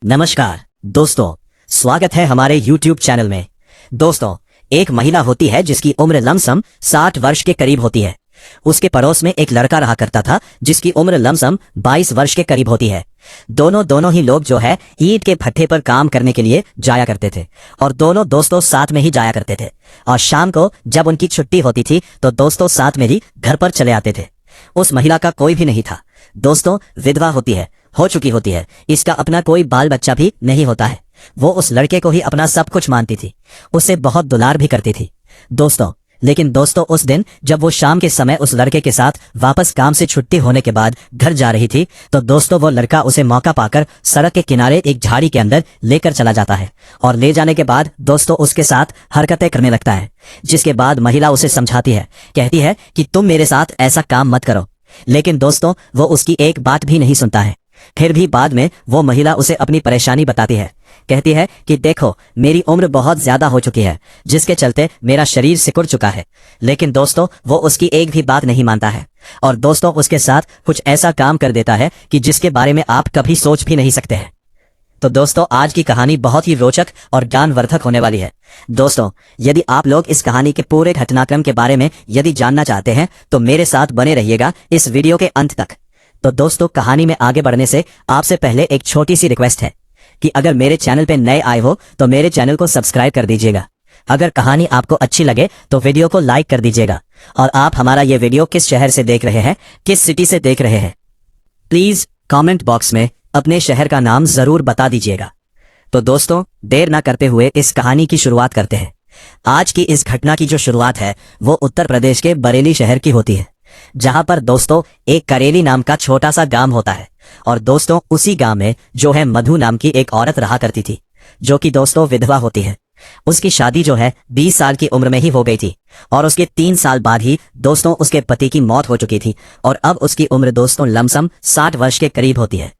नमस्कार दोस्तों, स्वागत है हमारे YouTube चैनल में। दोस्तों, एक महिला होती है जिसकी उम्र लमसम 60 वर्ष के करीब होती है। उसके पड़ोस में एक लड़का रहा करता था जिसकी उम्र लमसम 22 वर्ष के करीब होती है। दोनों ही लोग जो है ईंट के भट्ठे पर काम करने के लिए जाया करते थे और दोनों दोस्तों साथ में ही जाया करते थे। और शाम को जब उनकी छुट्टी होती थी तो दोस्तों साथ में ही घर पर चले आते थे। उस महिला का कोई भी नहीं था। दोस्तों, विधवा हो चुकी होती है। इसका अपना कोई बाल बच्चा भी नहीं होता है। वो उस लड़के को ही अपना सब कुछ मानती थी, उसे बहुत दुलार भी करती थी। लेकिन दोस्तों उस दिन जब वो शाम के समय उस लड़के के साथ वापस काम से छुट्टी होने के बाद घर जा रही थी तो दोस्तों वो लड़का उसे मौका पाकर सड़क के किनारे एक झाड़ी के अंदर लेकर चला जाता है और ले जाने के बाद दोस्तों उसके साथ हरकतें करने लगता है। जिसके बाद महिला उसे समझाती है, कहती है कि तुम मेरे साथ ऐसा काम मत करो। लेकिन दोस्तों वो उसकी एक बात भी नहीं सुनता है। फिर भी बाद में वो महिला उसे अपनी परेशानी बताती है। कहती है कि देखो, मेरी उम्र बहुत ज्यादा हो चुकी है जिसके चलते मेरा शरीर सिकुड़ चुका है। लेकिन दोस्तों वो उसकी एक भी बात नहीं मानता है और दोस्तों उसके साथ कुछ ऐसा काम कर देता है कि जिसके बारे में आप कभी सोच भी नहीं सकते हैं। तो दोस्तों आज की कहानी बहुत ही रोचक और ज्ञानवर्धक होने वाली है। दोस्तों, यदि आप लोग इस कहानी के पूरे घटनाक्रम के बारे में यदि जानना चाहते हैं तो मेरे साथ बने रहिएगा इस वीडियो के अंत तक। तो दोस्तों कहानी में आगे बढ़ने से आपसे पहले एक छोटी सी रिक्वेस्ट है कि अगर मेरे चैनल पे नए आए हो तो मेरे चैनल को सब्सक्राइब कर दीजिएगा। अगर कहानी आपको अच्छी लगे तो वीडियो को लाइक कर दीजिएगा। और आप हमारा ये वीडियो किस शहर से देख रहे हैं, किस सिटी से देख रहे हैं, प्लीज कमेंट बॉक्स में अपने शहर का नाम जरूर बता दीजिएगा। तो दोस्तों देर ना करते हुए इस कहानी की शुरुआत करते हैं। आज की इस घटना की जो शुरुआत है वो उत्तर प्रदेश के बरेली शहर की होती है, जहां पर दोस्तों एक करेली नाम का छोटा सा गांव होता है। और दोस्तों उसी गांव में जो है मधु नाम की एक औरत रहा करती थी, जो कि दोस्तों विधवा होती है। उसकी शादी जो है 20 साल की उम्र में ही हो गई थी और उसके 3 साल बाद ही दोस्तों उसके पति की मौत हो चुकी थी और अब उसकी उम्र दोस्तों लमसम 60 वर्ष के करीब होती है।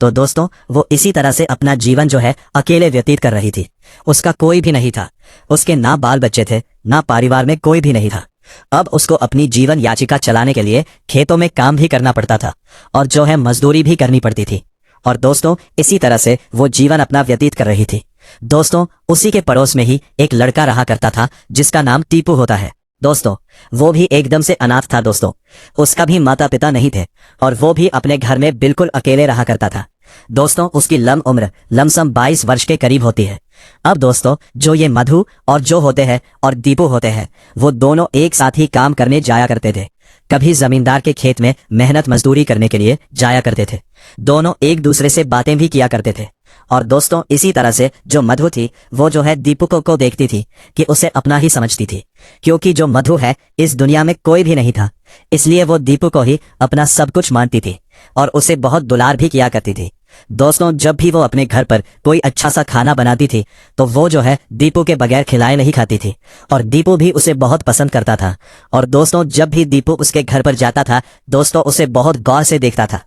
तो दोस्तों वो इसी तरह से अपना जीवन जो है अकेले व्यतीत कर रही थी। उसका कोई भी नहीं था, उसके ना बाल बच्चे थे, ना परिवार में कोई भी नहीं था। अब उसको अपनी जीवन याचिका चलाने के लिए खेतों में काम भी करना पड़ता था और जो है मजदूरी भी करनी पड़ती थी। और दोस्तों इसी तरह से वो जीवन अपना व्यतीत कर रही थी। दोस्तों उसी के पड़ोस में ही एक लड़का रहा करता था जिसका नाम टीपू होता है। दोस्तों वो भी एकदम से अनाथ था। दोस्तों उसका भी माता पिता नहीं थे और वो भी अपने घर में बिल्कुल अकेले रहा करता था। दोस्तों उसकी उम्र लमसम 22 वर्ष के करीब होती है। अब दोस्तों जो ये मधु और जो होते हैं और दीपू होते हैं वो दोनों एक साथ ही काम करने जाया करते थे। कभी जमींदार के खेत में मेहनत मजदूरी करने के लिए जाया करते थे। दोनों एक दूसरे से बातें भी किया करते थे। और दोस्तों इसी तरह से जो मधु थी वो जो है दीपू को देखती थी कि उसे अपना ही समझती थी, क्योंकि जो मधु है इस दुनिया में कोई भी नहीं था, इसलिए वो दीपू को ही अपना सब कुछ मानती थी और उसे बहुत दुलार भी किया करती थी। दोस्तों जब भी वो अपने घर पर कोई अच्छा सा खाना बनाती थी तो वो जो है दीपू के बगैर खिलाए नहीं खाती थी और दीपू भी उसे बहुत पसंद करता था। और दोस्तों जब भी दीपू उसके घर पर जाता था दोस्तों उसे बहुत गौर से देखता था।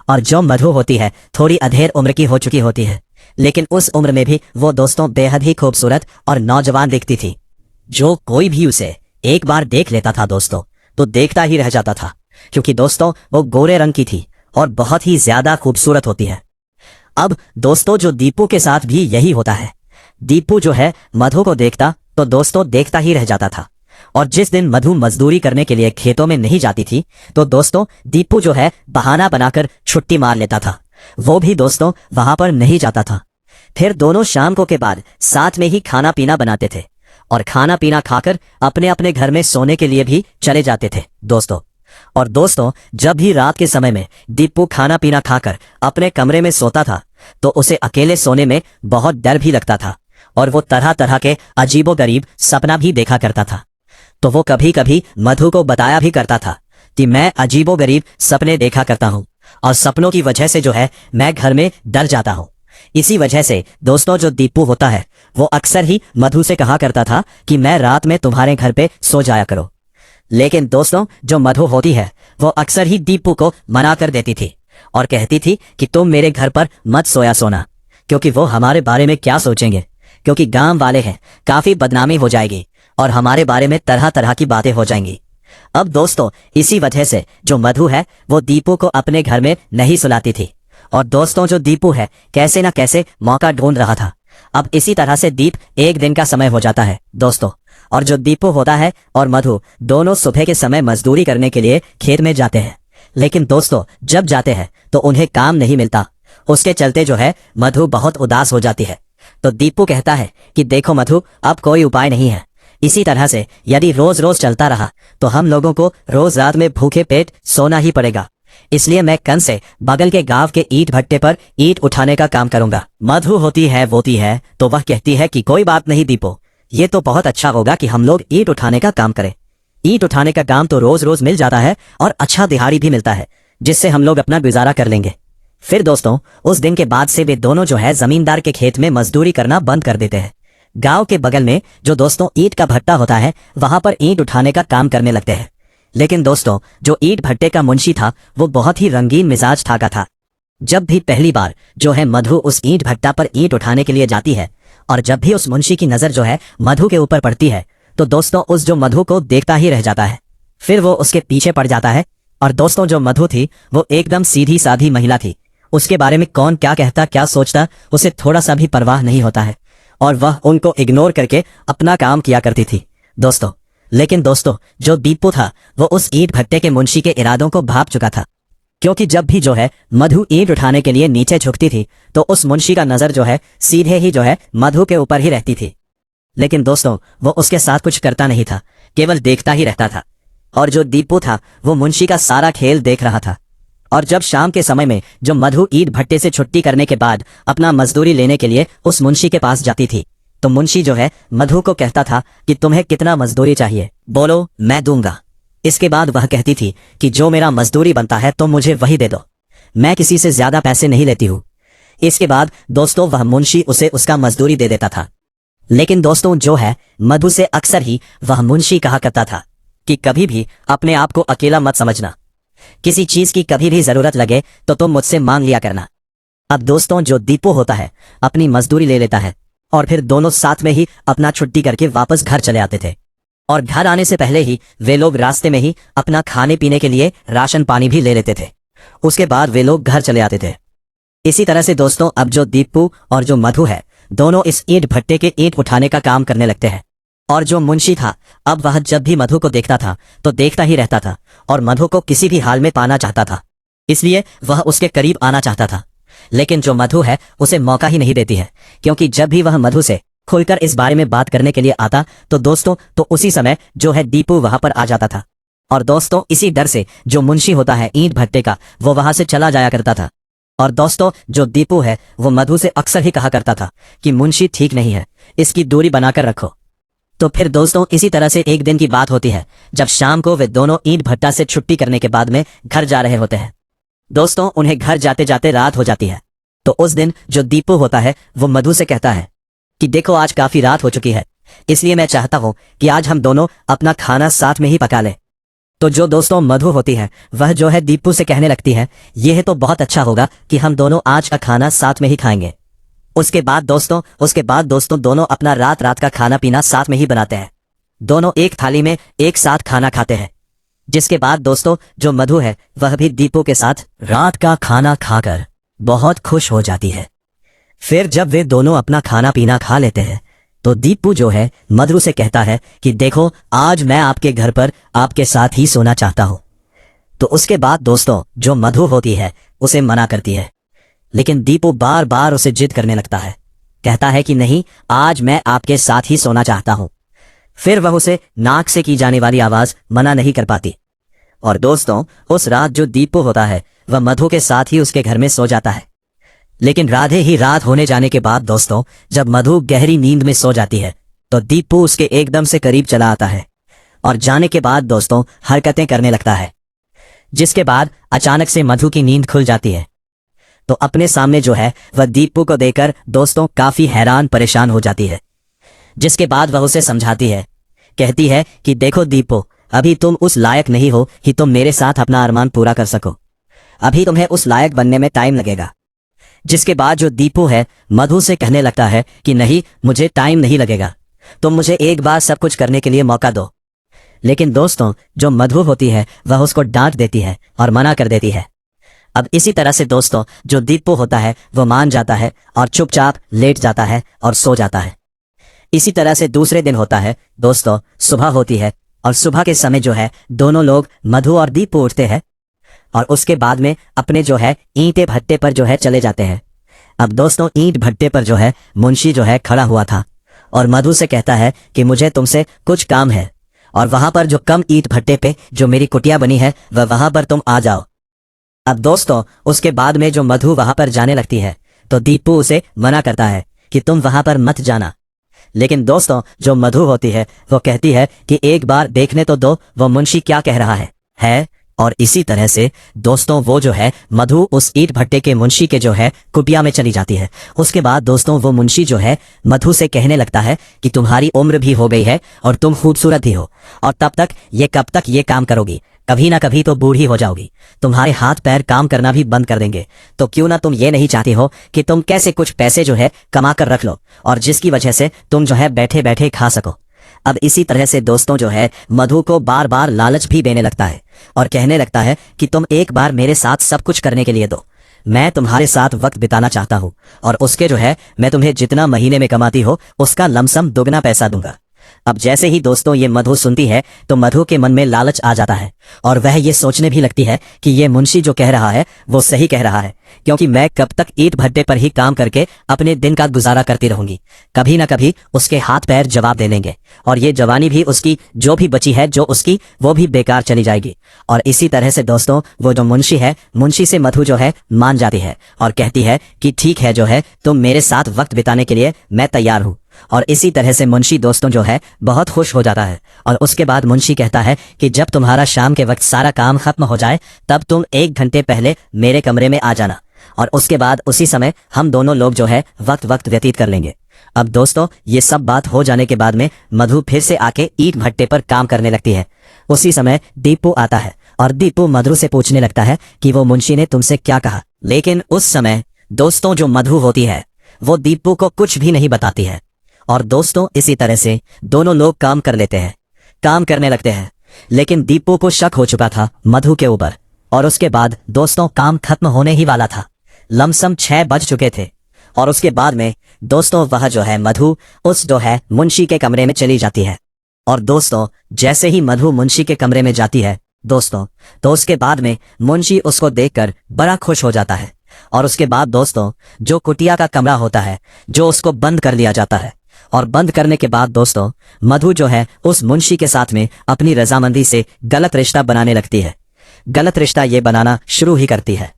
और जो मधु होती है थोड़ी अधेड़ उम्र की हो चुकी होती है, लेकिन उस उम्र में भी वो दोस्तों बेहद ही खूबसूरत और नौजवान दिखती थी। जो कोई भी उसे एक बार देख लेता था दोस्तों तो देखता ही रह जाता था, क्योंकि दोस्तों वो गोरे रंग की थी और बहुत ही ज्यादा खूबसूरत होती है। अब दोस्तों जो दीपू के साथ भी यही होता है। दीपू जो है मधु को देखता तो दोस्तों देखता ही रह जाता था। और जिस दिन मधु मजदूरी करने के लिए खेतों में नहीं जाती थी तो दोस्तों दीपू जो है बहाना बनाकर छुट्टी मार लेता था, वो भी दोस्तों वहां पर नहीं जाता था। फिर दोनों शाम को के बाद साथ में ही खाना पीना बनाते थे और खाना पीना खाकर अपने अपने घर में सोने के लिए भी चले जाते थे दोस्तों। और दोस्तों जब भी रात के समय में दीपू खाना पीना खाकर अपने कमरे में सोता था तो उसे अकेले सोने में बहुत डर भी लगता था और वो तरह तरह के अजीबोगरीब सपना भी देखा करता था। तो वो कभी कभी मधु को बताया भी करता था कि मैं अजीबोगरीब सपने देखा करता हूँ और सपनों की वजह से जो है मैं घर में डर जाता हूँ। इसी वजह से दोस्तों जो दीपू होता है वो अक्सर ही मधु से कहा करता था कि मैं रात में तुम्हारे घर पे सो जाया करो। लेकिन दोस्तों जो मधु होती है वो अक्सर ही दीपू को मना कर देती थी और कहती थी कि तुम मेरे घर पर मत सोना, क्योंकि वो हमारे बारे में क्या सोचेंगे, क्योंकि गांव वाले हैं, काफी बदनामी हो जाएगी और हमारे बारे में तरह तरह की बातें हो जाएंगी। अब दोस्तों इसी वजह से जो मधु है वो दीपू को अपने घर में नहीं सुलाती थी और दोस्तों जो दीपू है कैसे ना कैसे मौका ढूंढ रहा था। अब इसी तरह से दीप एक दिन का समय हो जाता है दोस्तों, और जो दीपू होता है और मधु दोनों सुबह के समय मजदूरी करने के लिए खेत में जाते हैं। लेकिन दोस्तों जब जाते हैं तो उन्हें काम नहीं मिलता। उसके चलते जो है मधु बहुत उदास हो जाती है। तो दीपू कहता है कि देखो मधु, अब कोई उपाय नहीं है। इसी तरह से यदि रोज रोज चलता रहा तो हम लोगों को रोज रात में भूखे पेट सोना ही पड़ेगा। इसलिए मैं कल से बगल के गांव के ईंट भट्टे पर ईंट उठाने का काम करूंगा। मधु होती है तो वह कहती है कि कोई बात नहीं दीपू, ये तो बहुत अच्छा होगा कि हम लोग ईंट उठाने का काम करें। ईंट उठाने का काम तो रोज रोज मिल जाता है और अच्छा दिहाड़ी भी मिलता है, जिससे हम लोग अपना गुजारा कर लेंगे। फिर दोस्तों उस दिन के बाद से वे दोनों जो है जमींदार के खेत में मजदूरी करना बंद कर देते हैं। गांव के बगल में जो दोस्तों ईंट का भट्टा होता है वहां पर ईंट उठाने का काम करने लगते हैं। लेकिन दोस्तों जो ईंट भट्टे का मुंशी था वो बहुत ही रंगीन मिजाज था था। जब भी पहली बार जो है मधु उस ईंट भट्टा पर ईंट उठाने के लिए जाती है और जब भी उस मुंशी की नजर जो है मधु के ऊपर पड़ती है तो दोस्तों उस जो मधु को देखता ही रह जाता है। फिर वो उसके पीछे पड़ जाता है। और दोस्तों जो मधु थी वो एकदम सीधी साधी महिला थी। उसके बारे में कौन क्या कहता क्या सोचता उसे थोड़ा सा भी परवाह नहीं होता है, और वह उनको इग्नोर करके अपना काम किया करती थी दोस्तों। लेकिन दोस्तों जो दीपू था वो उस ईंट भट्टे के मुंशी के इरादों को भांप चुका था, क्योंकि जब भी जो है मधु ईंट उठाने के लिए नीचे झुकती थी तो उस मुंशी का नजर जो है सीधे ही जो है मधु के ऊपर ही रहती थी। लेकिन दोस्तों वो उसके साथ कुछ करता नहीं था, केवल देखता ही रहता था। और जो दीपू था वो मुंशी का सारा खेल देख रहा था। और जब शाम के समय में जो मधु ईंट भट्टे से छुट्टी करने के बाद अपना मजदूरी लेने के लिए उस मुंशी के पास जाती थी तो मुंशी जो है मधु को कहता था कि तुम्हें कितना मजदूरी चाहिए, बोलो मैं दूंगा। इसके बाद वह कहती थी कि जो मेरा मजदूरी बनता है तो मुझे वही दे दो, मैं किसी से ज्यादा पैसे नहीं लेती हूँ। इसके बाद दोस्तों वह मुंशी उसे उसका मजदूरी दे देता था। लेकिन दोस्तों जो है मधु से अक्सर ही वह मुंशी कहा करता था कि कभी भी अपने आप को अकेला मत समझना, किसी चीज की कभी भी जरूरत लगे तो तुम मुझसे मांग लिया करना। अब दोस्तों जो दीपू होता है अपनी मजदूरी ले लेता है और फिर दोनों साथ में ही अपना छुट्टी करके वापस घर चले आते थे। और घर आने से पहले ही वे लोग रास्ते में ही अपना खाने पीने के लिए राशन पानी भी ले लेते थे। उसके बाद वे लोग घर चले आते थे। इसी तरह से दोस्तों अब जो दीपू और जो मधु है दोनों इस ईंट भट्टे के ईंट उठाने का काम करने लगते हैं। और जो मुंशी था अब वह जब भी मधु को देखता था तो देखता ही रहता था और मधु को किसी भी हाल में पाना चाहता था, इसलिए वह उसके करीब आना चाहता था। लेकिन जो मधु है उसे मौका ही नहीं देती है, क्योंकि जब भी वह मधु से खुलकर इस बारे में बात करने के लिए आता तो दोस्तों तो उसी समय जो है दीपू वहां पर आ जाता था। और दोस्तों इसी डर से जो मुंशी होता है ईंट भट्टे का वो वहां से चला जाया करता था। और दोस्तों जो दीपू है वो मधु से अक्सर ही कहा करता था कि मुंशी ठीक नहीं है, इसकी दूरी बनाकर रखो। तो फिर दोस्तों इसी तरह से एक दिन की बात होती है जब शाम को वे दोनों ईंट भट्टा से छुट्टी करने के बाद में घर जा रहे होते हैं। दोस्तों उन्हें घर जाते जाते रात हो जाती है। तो उस दिन जो दीपू होता है वो मधु से कहता है कि देखो आज काफी रात हो चुकी है, इसलिए मैं चाहता हूं कि आज हम दोनों अपना खाना साथ में ही पका लें। तो जो दोस्तों मधु होती है वह जो है दीपू से कहने लगती है यह तो बहुत अच्छा होगा कि हम दोनों आज का खाना साथ में ही खाएंगे। उसके बाद दोस्तों दोनों अपना रात रात का खाना पीना साथ में ही बनाते हैं। दोनों एक थाली में एक साथ खाना खाते हैं। जिसके बाद दोस्तों जो मधु है वह भी दीपू के साथ रात का खाना खाकर बहुत खुश हो जाती है। फिर जब वे दोनों अपना खाना पीना खा लेते हैं तो दीपू जो है मधु से कहता है कि देखो आज मैं आपके घर पर आपके साथ ही सोना चाहता हूं। तो उसके बाद दोस्तों जो मधु होती है उसे मना करती है, लेकिन दीपू बार बार उसे जिद करने लगता है, कहता है कि नहीं आज मैं आपके साथ ही सोना चाहता हूं। फिर वह उसे नाक से की जाने वाली आवाज मना नहीं कर पाती। और दोस्तों उस रात जो दीपू होता है वह मधु के साथ ही उसके घर में सो जाता है। लेकिन राधे ही रात होने जाने के बाद दोस्तों जब मधु गहरी नींद में सो जाती है तो दीपू उसके एकदम से करीब चला आता है और जाने के बाद दोस्तों हरकतें करने लगता है। जिसके बाद अचानक से मधु की नींद खुल जाती है। तो अपने सामने जो है वह दीपू को देखकर दोस्तों काफी हैरान परेशान हो जाती है। जिसके बाद वह उसे समझाती है, कहती है कि देखो दीपू अभी तुम उस लायक नहीं हो कि तुम मेरे साथ अपना अरमान पूरा कर सको, अभी तुम्हें उस लायक बनने में टाइम लगेगा। जिसके बाद जो दीपू है मधु से कहने लगता है कि नहीं मुझे टाइम नहीं लगेगा, तुम मुझे एक बार सब कुछ करने के लिए मौका दो। लेकिन दोस्तों जो मधु होती है वह उसको डांट देती है और मना कर देती है। अब इसी तरह से दोस्तों जो दीपू होता है वो मान जाता है और चुपचाप लेट जाता है और सो जाता है। इसी तरह से दूसरे दिन होता है दोस्तों, सुबह होती है और सुबह के समय जो है दोनों लोग मधु और दीपू उठते हैं और उसके बाद में अपने जो है ईंटे भट्टे पर जो है चले जाते हैं। अब दोस्तों ईंट भट्टे पर जो है मुंशी जो है खड़ा हुआ था और मधु से कहता है कि मुझे तुमसे कुछ काम है और वहां पर जो कम ईंट भट्टे पे जो मेरी कुटिया बनी है वहां पर तुम आ जाओ। अब दोस्तों उसके बाद में जो मधु वहां पर जाने लगती है तो दीपू उसे मना करता है कि तुम वहां पर मत जाना। लेकिन दोस्तों जो मधु होती है वो कहती है कि एक बार देखने तो दो वो मुंशी क्या कह रहा है। और इसी तरह से दोस्तों वो जो है मधु उस ईंट भट्टे के मुंशी के जो है कुटिया में चली जाती है। उसके बाद दोस्तों वो मुंशी जो है मधु से कहने लगता है कि तुम्हारी उम्र भी हो गई है और तुम खूबसूरत भी हो और कब तक ये काम करोगी, कभी ना कभी तो बूढ़ी हो जाओगी, तुम्हारे हाथ पैर काम करना भी बंद कर देंगे। तो क्यों ना तुम ये नहीं चाहती हो कि तुम कैसे कुछ पैसे जो है कमा कर रख लो और जिसकी वजह से तुम जो है बैठे बैठे खा सको। अब इसी तरह से दोस्तों जो है मधु को बार बार लालच भी देने लगता है और कहने लगता है कि तुम एक बार मेरे साथ सब कुछ करने के लिए दो, मैं तुम्हारे साथ वक्त बिताना चाहता हूं और उसके जो है मैं तुम्हें जितना महीने में कमाती हो उसका लमसम दुगना पैसा दूंगा। अब जैसे ही दोस्तों ये मधु सुनती है तो मधु के मन में लालच आ जाता है और वह ये सोचने भी लगती है कि ये मुंशी जो कह रहा है वो सही कह रहा है, क्योंकि मैं कब तक ईंट भट्टे पर ही काम करके अपने दिन का गुजारा करती रहूंगी, कभी ना कभी उसके हाथ पैर जवाब दे लेंगे और ये जवानी भी उसकी जो भी बची है जो उसकी वो भी बेकार चली जाएगी। और इसी तरह से दोस्तों वो जो मुंशी है मुंशी से मधु जो है मान जाती है और कहती है कि ठीक है जो है तुम मेरे साथ वक्त बिताने के लिए मैं तैयार हूँ। और इसी तरह से मुंशी दोस्तों जो है बहुत खुश हो जाता है और उसके बाद मुंशी कहता है कि जब तुम्हारा शाम के वक्त सारा काम खत्म हो जाए तब तुम 1 घंटे पहले मेरे कमरे में आ जाना और उसके बाद उसी समय हम दोनों लोग जो है वक्त व्यतीत कर लेंगे। अब दोस्तों ये सब बात हो जाने के बाद में मधु फिर से आके ईंट भट्टे पर काम करने लगती है। उसी समय दीपू आता है और दीपू मधु से पूछने लगता है कि वो मुंशी ने तुमसे क्या कहा। लेकिन उस समय दोस्तों जो मधु होती है वो दीपू को कुछ भी नहीं बताती है और दोस्तों इसी तरह से दोनों लोग काम करने लगते हैं। लेकिन दीपू को शक हो चुका था मधु के ऊपर और उसके बाद दोस्तों काम खत्म होने ही वाला था, लमसम 6 बज चुके थे और उसके बाद में दोस्तों वह जो है मधु उस जो है मुंशी के कमरे में चली जाती है। और दोस्तों जैसे ही मधु मुंशी के कमरे में जाती है दोस्तों तो उसके बाद में मुंशी उसको देखकर बड़ा खुश हो जाता है और उसके बाद दोस्तों जो कुटिया का कमरा होता है जो उसको बंद कर लिया जाता है और बंद करने के बाद दोस्तों मधु जो है उस मुंशी के साथ में अपनी रजामंदी से गलत रिश्ता बनाने लगती है, गलत रिश्ता ये बनाना शुरू ही करती है।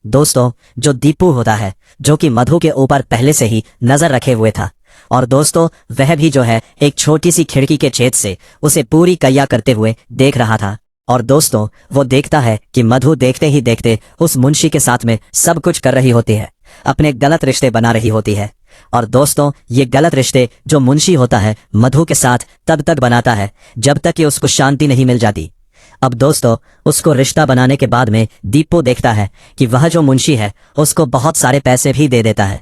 दोस्तों जो दीपू होता है जो कि मधु के ऊपर पहले से ही नजर रखे हुए था और दोस्तों वह भी जो है एक छोटी सी खिड़की के छेद से उसे पूरी कैया करते हुए देख रहा था। और दोस्तों वो देखता है कि मधु देखते ही देखते उस मुंशी के साथ में सब कुछ कर रही होती है, अपने गलत रिश्ते बना रही होती है। और दोस्तों ये गलत रिश्ते जो मुंशी होता है मधु के साथ तब तक बनाता है जब तक कि उसको शांति नहीं मिल जाती। अब दोस्तों उसको रिश्ता बनाने के बाद में दीपू देखता है कि वह जो मुंशी है उसको बहुत सारे पैसे भी दे देता है।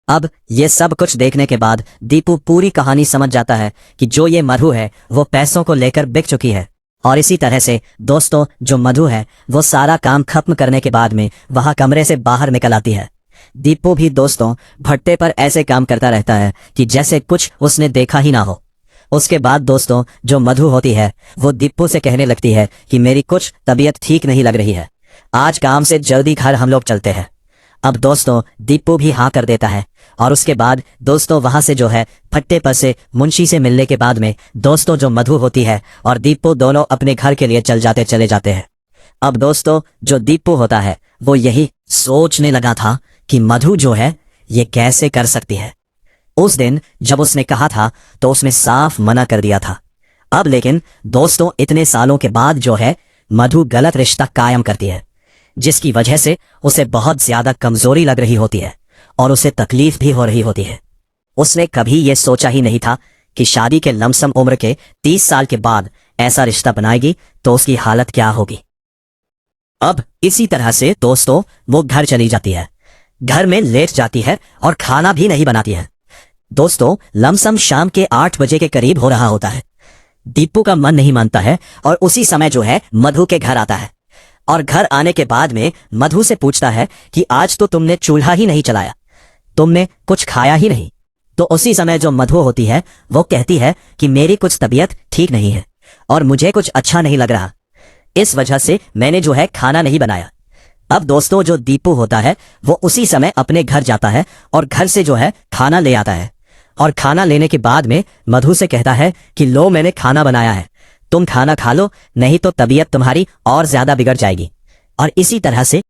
अब ये सब कुछ देखने के बाद दीपू पूरी कहानी समझ जाता है कि जो ये मधु है वो पैसों को लेकर बिक चुकी है। और इसी तरह से दोस्तों जो मधु है वो सारा काम खत्म करने के बाद में वहां कमरे से बाहर निकल आती है। दीपू भी दोस्तों भट्टे पर ऐसे काम करता रहता है कि जैसे कुछ उसने देखा ही ना हो। उसके बाद दोस्तों जो मधु होती है वो दीपू से कहने लगती है कि मेरी कुछ तबीयत ठीक नहीं लग रही है, आज काम से जल्दी घर हम लोग चलते हैं। अब दोस्तों दीपू भी हाँ कर देता है और उसके बाद दोस्तों वहां से जो है भट्टे पर से मुंशी से मिलने के बाद में दोस्तों जो मधु होती है और दीपू दोनों अपने घर के लिए चले जाते हैं। अब दोस्तों जो दीपू होता है वो यही सोचने लगा था कि मधु जो है ये कैसे कर सकती है। उस दिन जब उसने कहा था तो उसने साफ मना कर दिया था। अब लेकिन दोस्तों इतने सालों के बाद जो है मधु गलत रिश्ता कायम करती है, जिसकी वजह से उसे बहुत ज्यादा कमजोरी लग रही होती है और उसे तकलीफ भी हो रही होती है। उसने कभी ये सोचा ही नहीं था कि शादी के लमसम उम्र के 30 साल के बाद ऐसा रिश्ता बनाएगी तो उसकी हालत क्या होगी। अब इसी तरह से दोस्तों वो घर चली जाती है, घर में लेट जाती है और खाना भी नहीं बनाती है। दोस्तों लमसम शाम के 8 बजे के करीब हो रहा होता है। दीपू का मन नहीं मानता है और उसी समय जो है मधु के घर आता है। और घर आने के बाद में मधु से पूछता है कि आज तो तुमने चूल्हा ही नहीं चलाया, तुमने कुछ खाया ही नहीं। तो उसी समय जो मधु होती है वो कहती है कि मेरी कुछ तबीयत ठीक नहीं है और मुझे कुछ अच्छा नहीं लग रहा, इस वजह से मैंने जो है खाना नहीं बनाया। अब दोस्तों जो दीपू होता है वो उसी समय अपने घर जाता है और घर से जो है खाना ले आता है और खाना लेने के बाद में मधु से कहता है कि लो मैंने खाना बनाया है, तुम खाना खा लो, नहीं तो तबीयत तुम्हारी और ज्यादा बिगड़ जाएगी। और इसी तरह से